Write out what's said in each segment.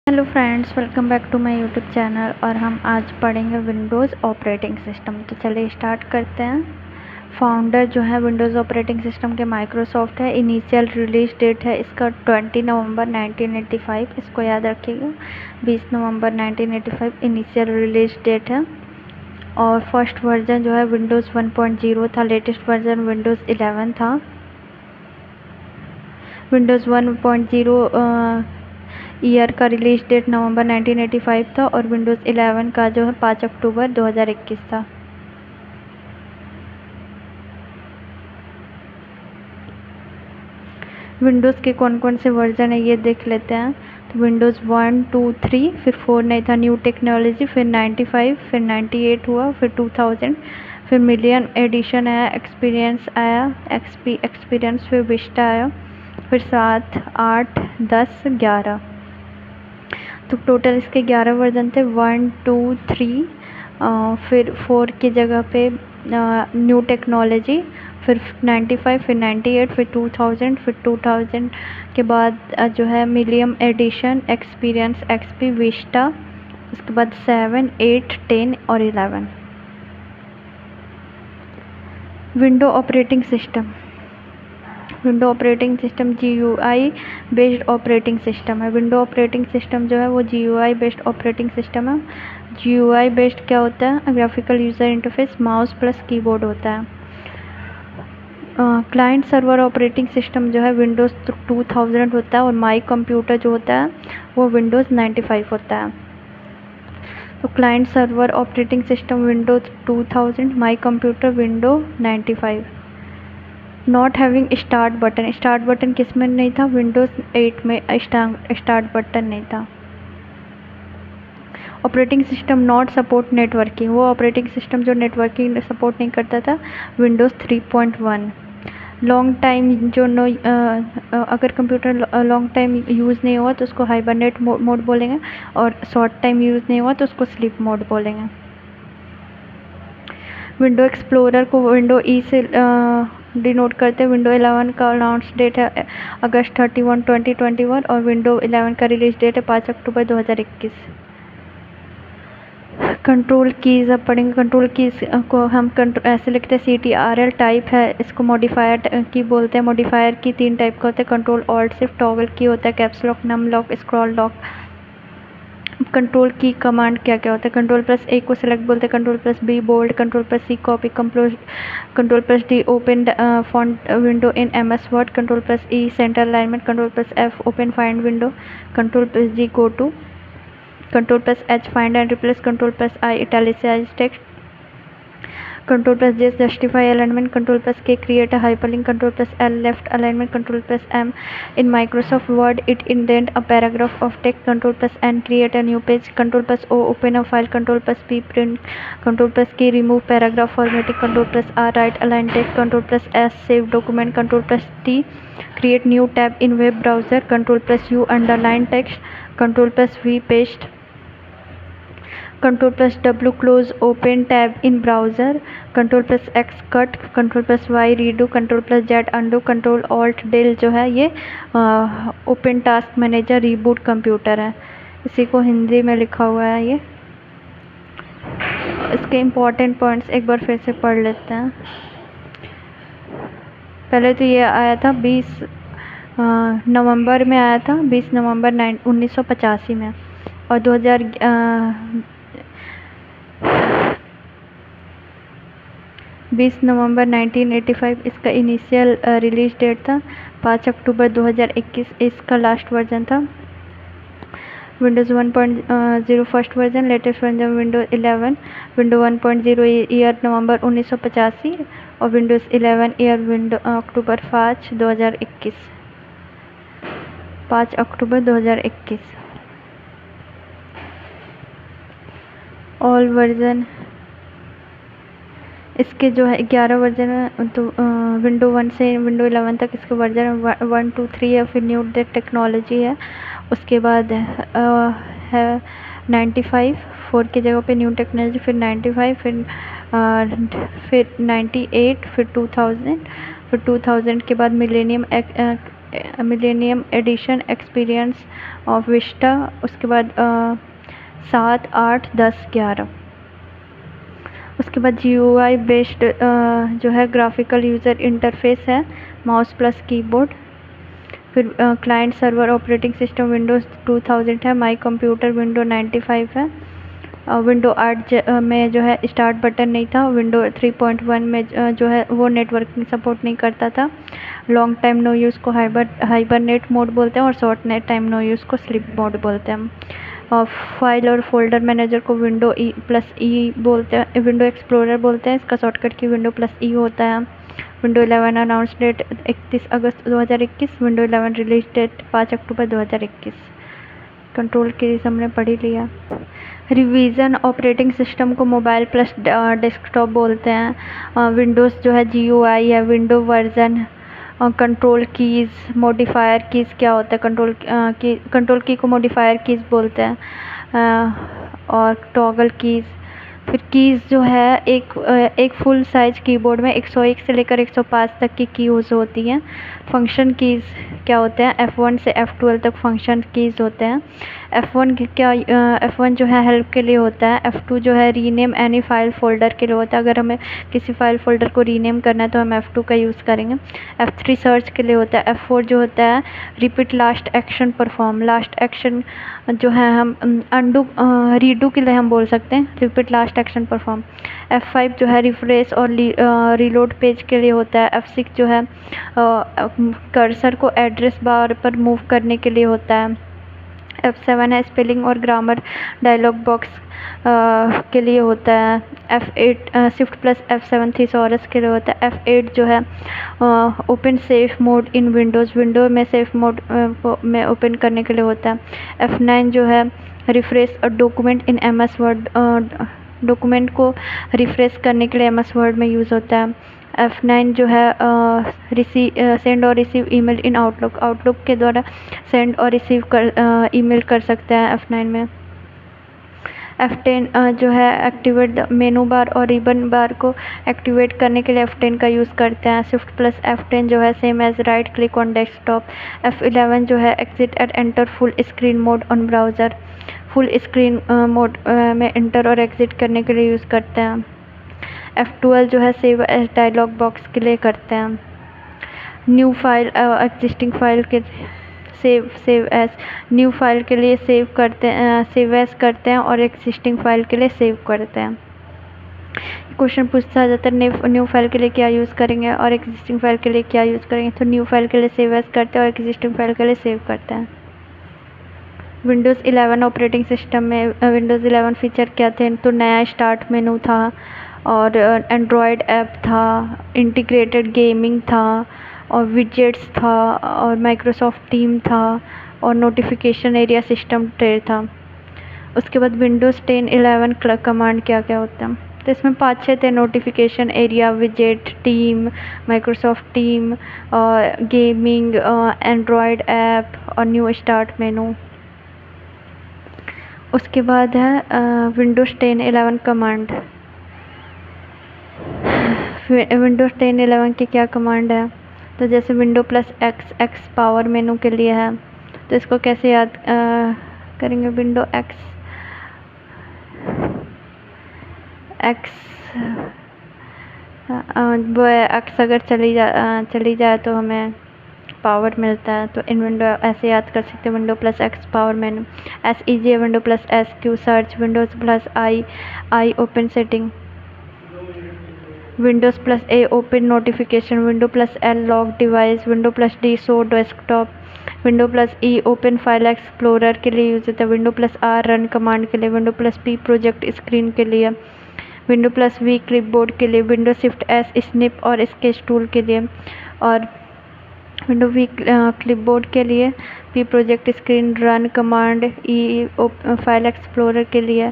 Hello friends, welcome back to my YouTube channel. और हम आज पढ़ेंगे विंडोज़ ऑपरेटिंग सिस्टम। तो चलिए स्टार्ट करते हैं। फाउंडर जो है विंडोज़ ऑपरेटिंग सिस्टम के माइक्रोसॉफ्ट है। इनिशियल रिलीज डेट है इसका 20 नवंबर 1985। इसको याद रखिएगा, 20 नवंबर 1985 इनिशियल रिलीज डेट है। और फर्स्ट वर्जन जो है विंडोज़ 1.0 था। लेटेस्ट वर्जन विंडोज़ 11 था। विंडोज़ 1.0 ईयर का रिलीज डेट नवंबर 1985 था और विंडोज़ 11 का जो है 5 अक्टूबर 2021 था। विंडोज़ के कौन कौन से वर्जन है ये देख लेते हैं। तो विंडोज़ 1, 2, 3, फिर 4 नहीं था, न्यू टेक्नोलॉजी, फिर 95, फिर 98 हुआ, फिर 2000, फिर मिलियन एडिशन आया, एक्सपीरियंस आया, एक्सपीरियंस, फिर विस्टा आया, फिर 7, 8, 10, 11। तो टोटल इसके 11 वर्जन थे। 1, 2, 3, फिर 4 की जगह पे न्यू टेक्नोलॉजी, फिर 95, फिर 98, फिर 2000, फिर 2000 के बाद जो है मिलियम एडिशन, एक्सपीरियंस, एक्सपी, विस्टा, उसके बाद 7, 8, 10 और 11। Window operating system. Window operating system GUI based operating system है। विंडो ऑपरेटिंग सिस्टम जो है वो GUI बेस्ड ऑपरेटिंग सिस्टम है। GUI बेस्ड क्या होता है? Graphical user interface, mouse plus keyboard होता है। क्लाइंट सर्वर ऑपरेटिंग सिस्टम जो है विंडोज़ 2000 होता है और माई कंप्यूटर जो होता है वो विंडोज़ 95 होता है। तो client server operating system Windows 2000, my computer window 95। Not having start button. Start button किस में नहीं था? विंडोज़ 8 में स्टार्ट बटन नहीं था। Operating system not support networking. वो ऑपरेटिंग सिस्टम जो नेटवर्किंग सपोर्ट नहीं करता था, विंडोज़ 3.1। लॉन्ग टाइम जो अगर कंप्यूटर लॉन्ग टाइम यूज़ नहीं हुआ तो उसको हाइबरनेट मोड बोलेंगे, और शॉर्ट टाइम यूज़ नहीं हुआ तो उसको स्लीप मोड बोलेंगे। विंडो एक्सप्लोरर को विंडो ई से डिनोट करते हैं। विंडो 11 का लॉन्च डेट है अगस्त 31, 2021 और विंडो 11 का रिलीज डेट है 5 अक्टूबर 2021। कंट्रोल कीज़ अब पढ़ेंगे। कंट्रोल कीज़ को हम ऐसे लिखते हैं CTRL टाइप है, इसको मॉडिफायर की बोलते हैं। मॉडिफायर की 3 टाइप का होता है, control alt shift toggle key होता है, caps lock, num lock, scroll lock. Control key command क्या क्या होता है? कंट्रोल प्लस A को सिलेक्ट बोलते हैं, control plus B bold, control plus C copy, control plus D open font window in MS word, control plus E centre alignment, control plus F open find window, control plus G go to, control plus H find and replace, control plus I italicise text, control plus J justify alignment, control plus K create a hyperlink, control plus L left alignment, control plus M in Microsoft word it indent a paragraph of text, control plus N create a new page, control plus O open a file, control plus P print, control plus K remove paragraph formatting, control plus R right align text, control plus S save document, control plus T create new tab in web browser, control plus U underline text, control plus V paste, control plus W close open tab in browser, control plus X cut, control plus Y redo, control plus Z undo, control alt del जो है ये open task manager reboot computer है। इसी को हिंदी में लिखा हुआ है ये। इसके इम्पॉर्टेंट पॉइंट्स एक बार फिर से पढ़ लेते हैं। पहले तो ये आया था 20 नवंबर में आया था, 20 नवंबर 1985 में, और 20 नवंबर 1985 इसका इनिशियल रिलीज डेट था। 5 अक्टूबर 2021 इसका लास्ट वर्जन था। Windows 1.0 first version, latest version Windows 11, window 1.0 year नवंबर 1985 और विंडोज़ 11 ईयर अक्टूबर 5, 2021, 5 अक्टूबर 2021। ऑल वर्जन इसके जो है 11 वर्जन है। तो विंडो 1 से विंडो 11 तक इसके वर्जन 1, 2, 3 है। फिर न्यू टेक्नोलॉजी है, उसके बाद है 95, 4 की जगह पे न्यू टेक्नोलॉजी, फिर 95, फिर 98, फिर 2000, फिर 2000 के बाद millennium millennium edition, experience of Vista, उसके बाद 7, 8, 10, 11। उसके बाद GUI बेस्ड जो है ग्राफिकल यूज़र इंटरफेस है, माउस प्लस कीबोर्ड। फिर client server operating system Windows 2000 है, माई कंप्यूटर विंडो 95 है। विंडो 8 में जो है स्टार्ट बटन नहीं था। विंडो 3.1 में जो है वो नेटवर्किंग सपोर्ट नहीं करता था। लॉन्ग टाइम नो यूज़ को हाइबरनेट मोड बोलते हैं और शॉर्ट टाइम नो यूज़ को स्लीप मोड बोलते हैं। फाइल और फोल्डर मैनेजर को विंडो E+E बोलते हैं, विंडो एक्सप्लोरर बोलते हैं। इसका शॉर्टकट की विंडो +E होता है। विंडो 11 अनाउंस डेट 31 अगस्त 2021। विंडो 11 रिलीज डेट 5 अक्टूबर 2021। कंट्रोल कीज हमने पढ़ ही लिया। रिवीजन ऑपरेटिंग सिस्टम को मोबाइल प्लस डेस्कटॉप बोलते हैं। विंडोज़ जो है GUI है, window version. Control keys, modifier keys क्या होता है? कंट्रोल की को मॉडिफायर कीज़ बोलते हैं। और टॉगल कीज़। फिर कीज़ जो है एक फुल साइज कीबोर्ड में 101 से लेकर 105 तक की यूज़ होती हैं। फंक्शन कीज़ क्या होते हैं? F1 से F12 तक फंक्शन कीज़ होते हैं। F1 जो है हेल्प के लिए होता है। F2 जो है रीनेम एनी फाइल फोल्डर के लिए होता है। अगर हमें किसी फाइल फोल्डर को रीनेम करना है तो हम F2 का यूज़ करेंगे। F3 सर्च के लिए होता है। F4 जो होता है repeat last action perform. Last action जो है हम रीडू के लिए हम बोल सकते हैं, repeat last action perform. F5 जो है रिफ्रेश और रीलोड पेज के लिए होता है। F6 जो है कर्सर को एड्रेस बार पर मूव करने के लिए होता है। F7 है स्पेलिंग और ग्रामर डायलॉग बॉक्स के लिए होता है। F8 shift plus F7 thesaurus के लिए होता है। F8 जो है open safe mode in window में सेफ मोड में ओपन करने के लिए होता है। F9 जो है refresh document in MS word, document को रिफ्रेश करने के लिए MS वर्ड में यूज़ होता है। F9 जो है सेंड और रिसीव ईमेल इन आउटलुक के द्वारा सेंड और रिसीव ईमेल कर सकते हैं F9 में। F10 जो है एक्टिवेट द मेनू बार और रिबन बार को एक्टिवेट करने के लिए F10 का यूज़ करते हैं। शिफ्ट प्लस F10 जो है same as right click on desktop. F11 जो है exit at enter full screen mode on browser. Full screen mode में एंटर और एग्जिट करने के लिए यूज़ करते हैं। F12 जो है सेव एज डायलॉग बॉक्स के लिए करते हैं। न्यू फाइल एग्जिस्टिंग फाइल के सेव एज न्यू फाइल के लिए सेव एज करते हैं और एग्जिस्टिंग फाइल के लिए सेव करते हैं। क्वेश्चन पूछता है ज़्यादातर न्यू फाइल के लिए क्या यूज़ करेंगे और एग्जिस्टिंग फाइल के लिए क्या यूज़ करेंगे। तो न्यू फाइल के लिए सेव एज करते हैं और एग्जिस्टिंग फाइल के लिए सेव करते हैं। विंडोज़ 11 ऑपरेटिंग सिस्टम में विंडोज़ 11 फीचर क्या थे? तो नया स्टार्ट मेनू था और एंड्रॉयड ऐप था, इंटीग्रेटेड गेमिंग था और विजेट्स था और माइक्रोसॉफ्ट टीम था और नोटिफिकेशन एरिया सिस्टम ट्रे था। उसके बाद विंडोज़ 10, 11 कमांड क्या क्या होता है? तो इसमें 5-6 थे, नोटिफिकेशन एरिया, विजेट, team, Microsoft team, gaming, Android app और न्यू स्टार्ट मेनू। उसके बाद है विंडोज़ 10, 11 कमांड। विंडोज़ 10, 11 की क्या कमांड है? तो जैसे विंडो प्लस एक्स पावर मेनू के लिए है, तो इसको कैसे याद करेंगे? विंडो एक्स अगर चली जाए तो हमें पावर मिलता है। तो इन विंडो ऐसे याद कर सकते हैं, window plus x power menu. SEJ window plus SQ search. Windows plus I open setting. Windows plus A open notification. Window plus L lock device. Window plus D show desktop. Window plus E open file explorer के लिए use होता है। Window plus R run command के लिए। Window plus P project screen के लिए। Window plus V clipboard के लिए। विंडो शिफ्ट S स्निप और स्केच टूल के लिए और विंडो V क्लिपबोर्ड के लिए। P project screen run command. E file explorer के लिए।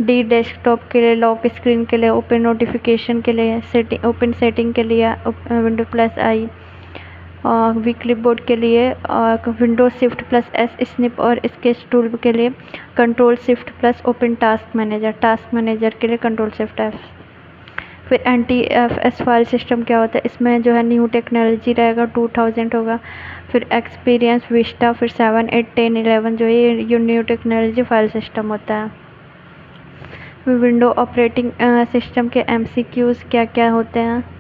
D डेस्कटॉप के लिए, लॉक स्क्रीन के लिए, ओपन नोटिफिकेशन के लिए, ओपन सेटिंग के लिए window plus I। V clipboard के लिए window shift plus S snip और स्केच टूल के लिए control shift plus open task manager के लिए कंट्रोल शिफ्ट F। फिर NTFS फाइल सिस्टम क्या होता है? इसमें जो है न्यू टेक्नोलॉजी रहेगा, 2000 होगा। फिर एक्सपीरियंस, विस्टा, फिर 7, 8, 10, 11 जो ये न्यू टेक्नोलॉजी फाइल सिस्टम होता है। विंडो ऑपरेटिंग सिस्टम के MCQs क्या क्या होते हैं।